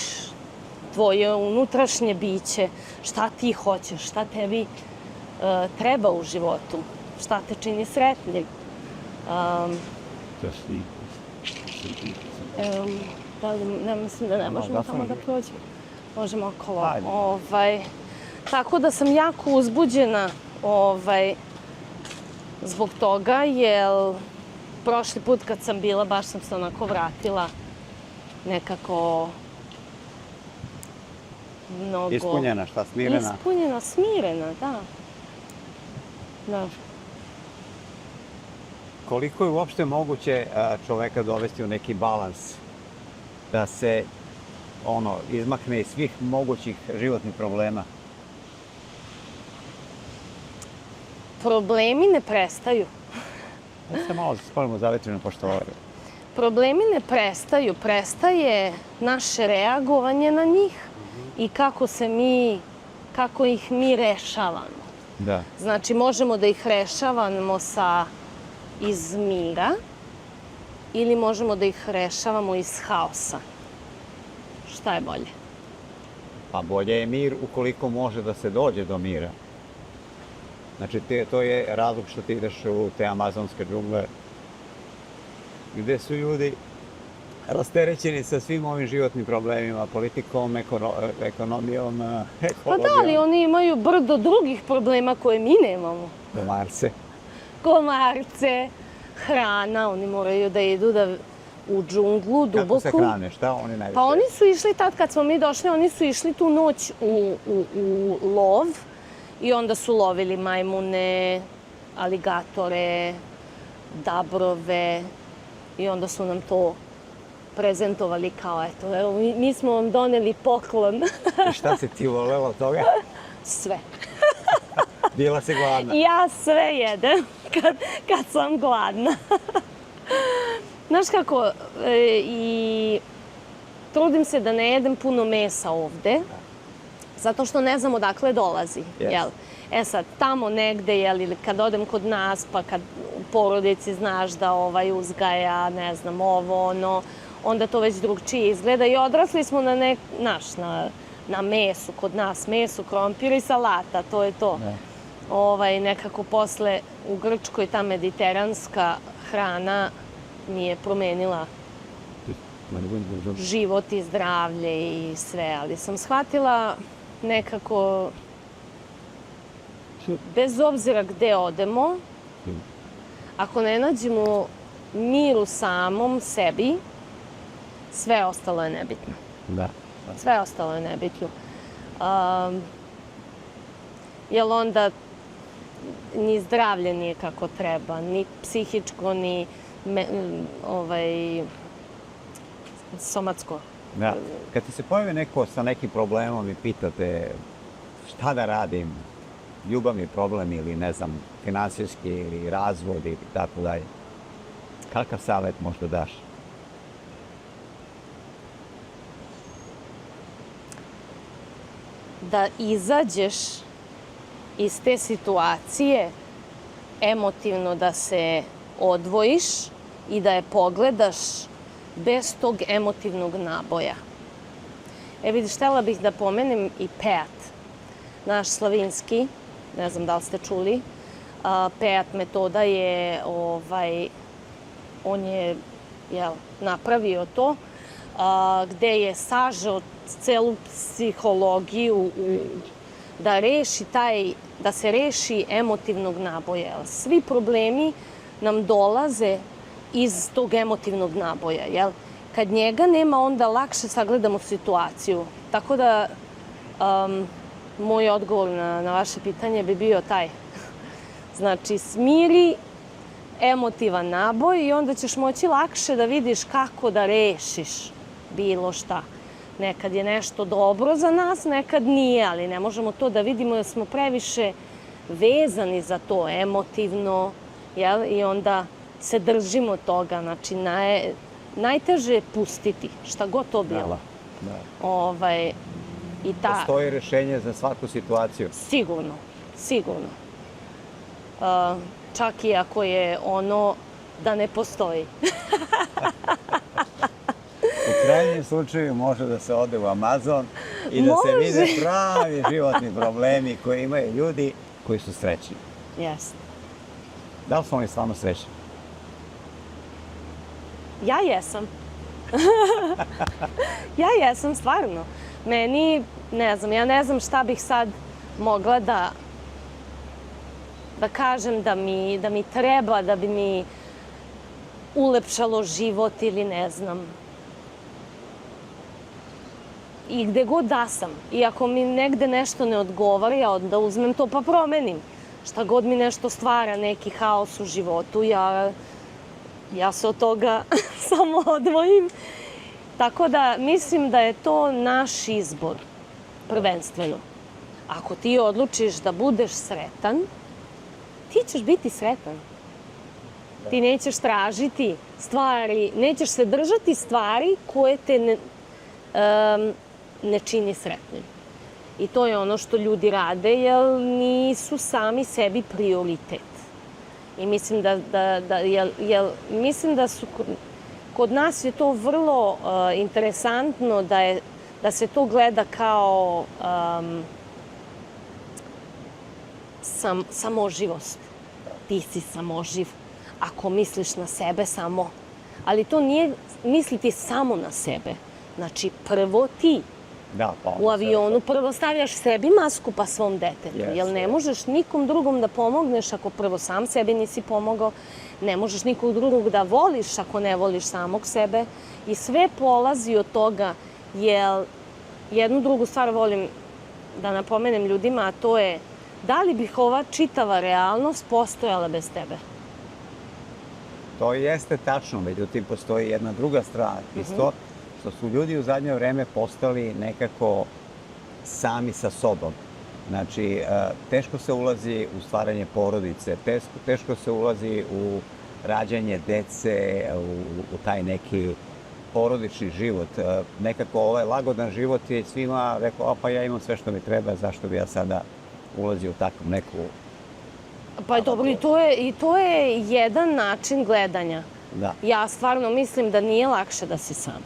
tvoje unutrašnje biće, šta ti hoćeš, šta tebi treba u životu, šta te čini sretnim. Ne mislim da ne možemo tamo da prođemo. Možemo okolo. Tako da sam jako uzbuđena zbog toga, jer prošli put kad sam bila, baš sam se onako vratila nekako mnogo... Ispunjena, šta, smirena? Ispunjena, smirena, da. Koliko je uopšte moguće čoveka dovesti u neki balans da se izmakne iz svih mogućih životnih problema? Problemi ne prestaju. Da se malo spalimo zavetrino pošto ovo... Problemi ne prestaju, prestaje naše reagovanje na njih i kako ih mi rešavamo. Da. Znači, možemo da ih rešavamo iz mira ili možemo da ih rešavamo iz haosa. Šta je bolje? Pa bolje je mir ukoliko može da se dođe do mira. Znači, to je razlog što ti ideš u te amazonske džungle gde su ljudi rasterećeni sa svim ovim životnim problemima, politikom, ekonomijom, ekologijom. Pa da, ali oni imaju brdo drugih problema koje mi nemamo. Komarce. Komarce, hrana, oni moraju da idu u džunglu, duboku. Kako se hrane, šta oni najviše? Pa oni su išli tad kad smo mi došli, oni su išli tu noć u lov i onda su lovili majmune, aligatore, dabrove i onda su nam to prezentovali kao, eto, evo, mi smo vam doneli poklon. I šta si ti volela od toga? Sve. Bila si gladna? Ja sve jedem kad sam gladna. Znaš kako, i trudim se da ne jedem puno mesa ovde, Zato što ne znam odakle dolazi, Yes. jel? E sad, tamo negde, jel, ili kad odem kod nas, pa kad u porodici znaš da uzgaja, ne znam, ovo, ono, onda to već drugčije izgleda i odrasli smo na mesu, kod nas meso, krompir i salata, to je to. Ne. Nekako posle u Grčkoj ta mediteranska hrana mi je promenila život i zdravlje i sve, ali sam shvatila nekako, bez obzira gde odemo, ako ne nađemo mir u samom sebi, sve ostalo je nebitno. Da. Sve ostalo je nebitno. Jer onda ni zdravlje nije kako treba, ni psihičko, ni somatsko. Da. Kad ti se pojavi neko sa nekim problemom i pitate šta da radim, ljubavni problem ili ne znam, finansijski ili razvod ili tako dalje, kakav savjet možda daš? Da izađeš iz te situacije, emotivno da se odvojiš i da je pogledaš bez tog emotivnog naboja. Vidiš, htjela bih da pomenem i PEAT, naš slavinski, ne znam da li ste čuli. PEAT metoda je, on je napravio to, gde je sažeo celu psihologiju da se reši emotivnog naboja. Svi problemi nam dolaze iz tog emotivnog naboja, jel? Kad njega nema, onda lakše sagledamo situaciju. Tako da, moj odgovor na vaše pitanje bi bio taj. Znači, smiri emotivan naboj i onda ćeš moći lakše da vidiš kako da rešiš bilo šta. Nekad je nešto dobro za nas, nekad nije, ali ne možemo to da vidimo jer smo previše vezani za to emotivno, jel? I onda se držimo toga. Znači, najteže je pustiti, šta god to bilo. Postoji rešenje za svaku situaciju. Sigurno, sigurno. Čak i ako je ono da ne postoji. U krajnjem slučaju može da se ode u Amazon i da se vide pravi životni problemi koje imaju ljudi koji su srećni. Jeste. Da li su oni stvarno srećni? Ja jesam. Ja jesam, stvarno. Meni, ne znam, ja ne znam šta bih sad mogla da kažem da mi treba, da bi mi ulepšalo život ili ne znam. I gde god da sam. I ako mi negde nešto ne odgovara, ja onda uzmem to pa promenim. Šta god mi nešto stvara, neki haos u životu, ja se od toga samo odvojim. Tako da mislim da je to naš izbor, prvenstveno. Ako ti odlučiš da budeš sretan, ti ćeš biti sretan. Ti nećeš tražiti stvari, nećeš se držati stvari koje te ne čini sretnim. I to je ono što ljudi rade, jer nisu sami sebi prioritet. I mislim da su, kod nas je to vrlo interesantno da se to gleda kao samoživost. Ti si samoživ ako misliš na sebe samo. Ali to nije misliti samo na sebe. Znači, prvo ti. U avionu prvo stavljaš sebi masku pa svom detetu. Jer ne možeš nikom drugom da pomogneš ako prvo sam sebi nisi pomogao. Ne možeš nikog drugog da voliš ako ne voliš samog sebe. I sve polazi od toga, jer jednu drugu stvar volim da napomenem ljudima, a to je da li bih ova čitava realnost postojala bez tebe? To jeste tačno, međutim postoji jedna druga strana isto, što su ljudi u zadnje vreme postali nekako sami sa sobom. Znači, teško se ulazi u stvaranje porodice, teško se ulazi u rađanje dece, u taj neki porodični život. Nekako ovaj lagodan život je svima rekao, pa ja imam sve što mi treba, zašto bi ja sada ulazio u takvu neku... Pa dobro, i to je jedan način gledanja. Da. Ja stvarno mislim da nije lakše da si sam.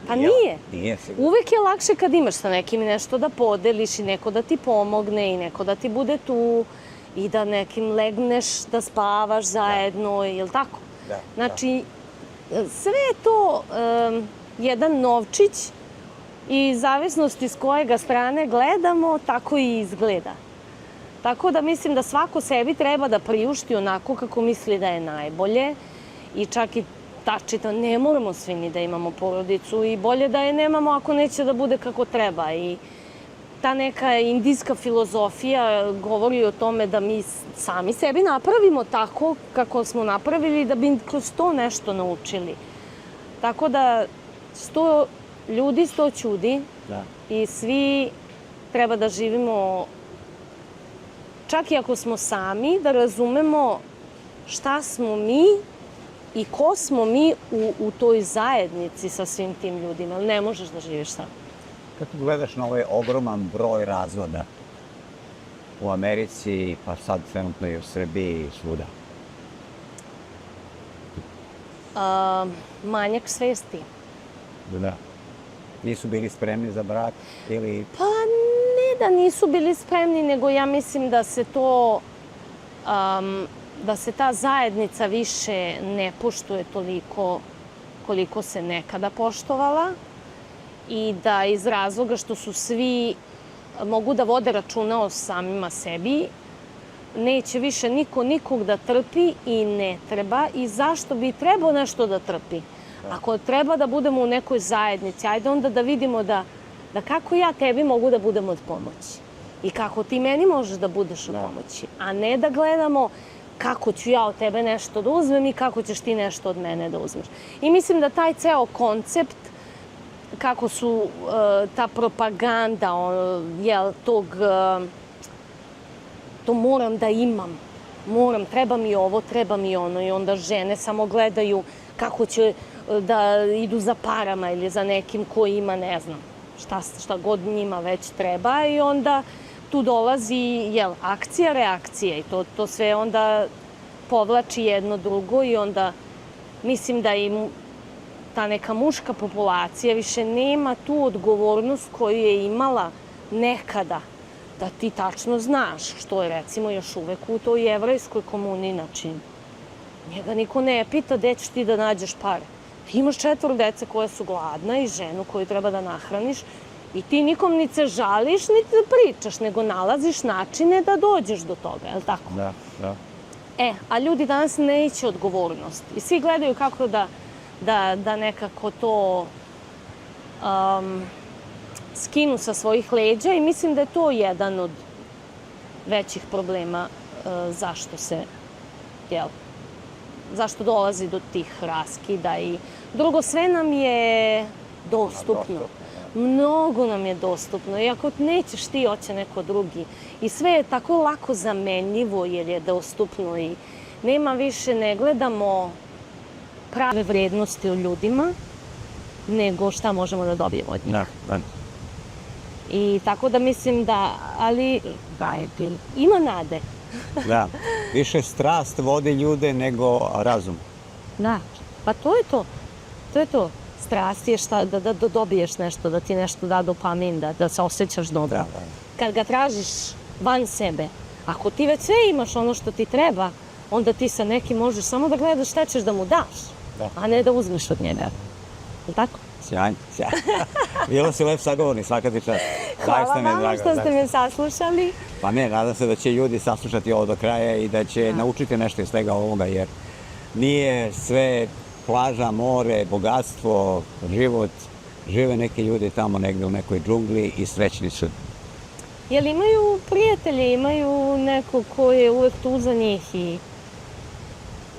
Pa nije. Nije sigurno. Uvek je lakše kad imaš sa nekim nešto da podeliš i neko da ti pomogne i neko da ti bude tu i da nekim legneš da spavaš zajedno, jel tako? Da, Znači, sve je to jedan novčić i zavisnosti s kojega strane gledamo, tako i izgleda. Tako da mislim da svako sebi treba da priušti onako kako misli da je najbolje i čak i tačito, ne moramo svi ni da imamo porodicu i bolje da je nemamo ako neće da bude kako treba. I ta neka indijska filozofija govori o tome da mi sami sebi napravimo tako kako smo napravili da bi kroz to nešto naučili. Tako da 100 ljudi, 100 ćudi i svi treba da živimo, čak i ako smo sami, da razumemo šta smo mi i ko smo mi u toj zajednici sa svim tim ljudima. Ne možeš da živiš sam. Kako gledaš na ovaj ogroman broj razvoda u Americi, pa sad trenutno i u Srbiji i svuda? Manjak svesti. Da. Nisu bili spremni za brak ili... Pa ne da nisu bili spremni, nego ja mislim da se to, da se ta zajednica više ne poštuje toliko koliko se nekada poštovala i da iz razloga što su svi mogu da vode računa o samima sebi, neće više niko nikog da trpi i ne treba. I zašto bi trebao nešto da trpi? Ako treba da budemo u nekoj zajednici, ajde onda da vidimo da kako ja tebi mogu da budem od pomoći i kako ti meni možeš da budeš od pomoći, a ne da gledamo kako ću ja od tebe nešto da uzmem i kako ćeš ti nešto od mene da uzmeš. I mislim da taj ceo koncept, kako su ta propaganda, to moram da imam, treba mi ovo, treba mi ono, i onda žene samo gledaju kako će da idu za parama ili za nekim ko ima, ne znam, šta god njima već treba, i onda tu dolazi akcija, reakcija i to sve onda povlači jedno drugo i onda mislim da im ta neka muška populacija više nema tu odgovornost koju je imala nekada, da ti tačno znaš, što je recimo još uvek u toj jevrejskoj komuni, znači njega niko ne pita gde ćeš ti da nađeš pare. Ti imaš 4 dece koje su gladna i ženu koju treba da nahraniš i ti nikom ni se žališ, ni da pričaš, nego nalaziš načine da dođeš do toga, je li tako? Da, da. A ljudi danas neće odgovornost i svi gledaju kako da nekako to skinu sa svojih leđa i mislim da je to jedan od većih problema zašto dolazi do tih raskida. I drugo, sve nam je dostupno. Mnogo nam je dostupno i ako nećeš ti, hoće neko drugi. I sve je tako lako zamenljivo jer je dostupno i nema više, ne gledamo prave vrednosti u ljudima, nego šta možemo da dobijemo od njih. Da. I tako da mislim da, ali ima nade. Da, više strast vodi ljude nego razum. Da, pa to je to. To je to. Strast je da dobiješ nešto, da ti nešto da dopamin, da se osjećaš dobro. Da. Kad ga tražiš van sebe, ako ti već sve imaš ono što ti treba, onda ti sa nekim možeš samo da gledaš šta ćeš da mu daš, a ne da uzmeš od njega. Je tako? Sjajno. Bilo si lep sagovornik, svaka ti čast. Hvala vam što ste me saslušali. Pa ne, nadam se da će ljudi saslušati ovo do kraja i da će naučiti nešto iz svega ovoga, jer nije sve plaža, more, bogatstvo, život. Žive neki ljudi tamo negde u nekoj džungli i srećni su. Jel imaju prijatelje, imaju neko ko je uvek tu za njih i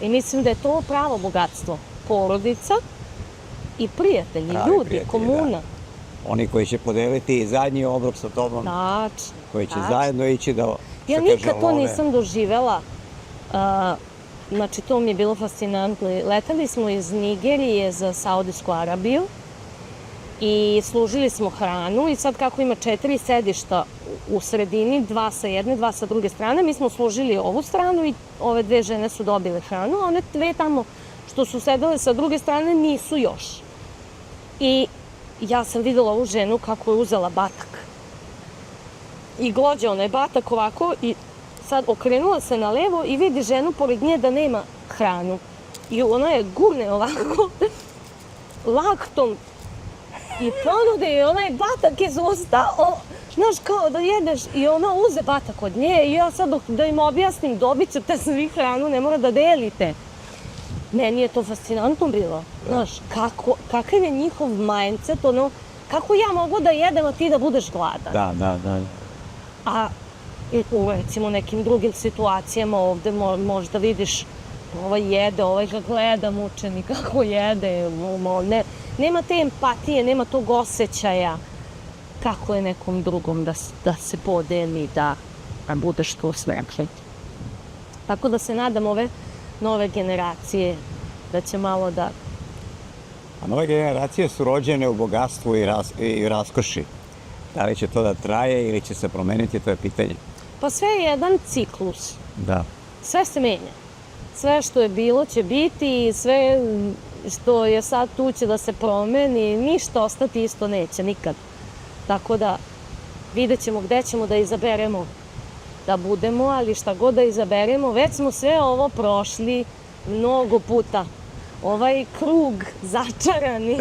mislim da je to pravo bogatstvo. Porodica i prijatelji, ljudi, komuna. Oni koji će podeliti zadnji obrok sa tobom, koji će zajedno ići da... Ja nikad to nisam doživela znači to mi je bilo fascinantno. Letali smo iz Nigerije za Saudijsku Arabiju i služili smo hranu i sad kako ima 4 sedišta u sredini, 2 sa jedne, 2 sa druge strane, mi smo služili ovu stranu i ove 2 žene su dobile hranu, a one 2 tamo što su sedele sa druge strane nisu još. I ja sam videla ovu ženu kako je uzela batak. I glođe onaj batak ovako i sad okrenula se na levo i vidi ženu pored nje da nema hranu. I ona je gurne ovako laktom i ponude i onaj batak iz usta, znaš kao da jedeš i ona uze batak od nje i ja sad da im objasnim dobit ćete svi hranu, ne mora da delite. Meni je to fascinantno bilo, znaš, kakav je njihov mindset, kako ja mogu da jedem, a ti da budeš gladan. Da. A u recimo nekim drugim situacijama ovde možda vidiš ovaj jede, ovaj ga gleda mučeni kako jede, nema te empatije, nema tog osjećaja kako je nekom drugom da se podeli, da bude što sreće. Tako da se nadam ove nove generacije da će malo da... A nove generacije su rođene u bogatstvu i raskoši. Da li će to da traje ili će se promeniti, to je pitanje. Pa sve je jedan ciklus. Da. Sve se menja. Sve što je bilo će biti i sve što je sad tu će da se promeni, ništa ostati isto neće, nikad. Tako da vidjet ćemo gde ćemo da izaberemo da budemo, ali šta god da izaberemo, već smo sve ovo prošli mnogo puta. Ovaj krug začarani,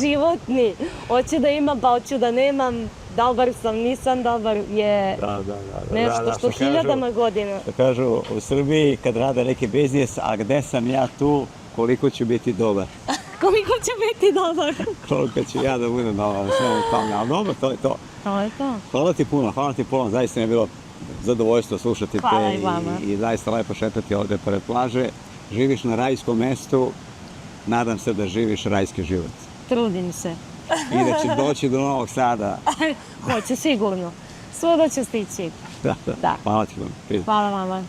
životni, hoću da imam pa hoću da nemam, dobar sam, nisam dobar, je nešto što hiljadama godina. Da kažu u Srbiji kad rade neki biznis, a gde sam ja tu, koliko ću biti dobar. Koliko će biti dobar? Koliko ću ja da budem dobar, sve u tome, ali dobro, to je to. To je to. Hvala ti puno, zaista mi je bilo zadovoljstvo slušati te i zaista lepo šetati ovde pored plaže. Živiš na rajskom mestu, nadam se da živiš rajski život. Trudim se. I da će doći do Novog Sada. Hoće sigurno. Svuda će stići. Da. Hvala ti puno. Hvala vama.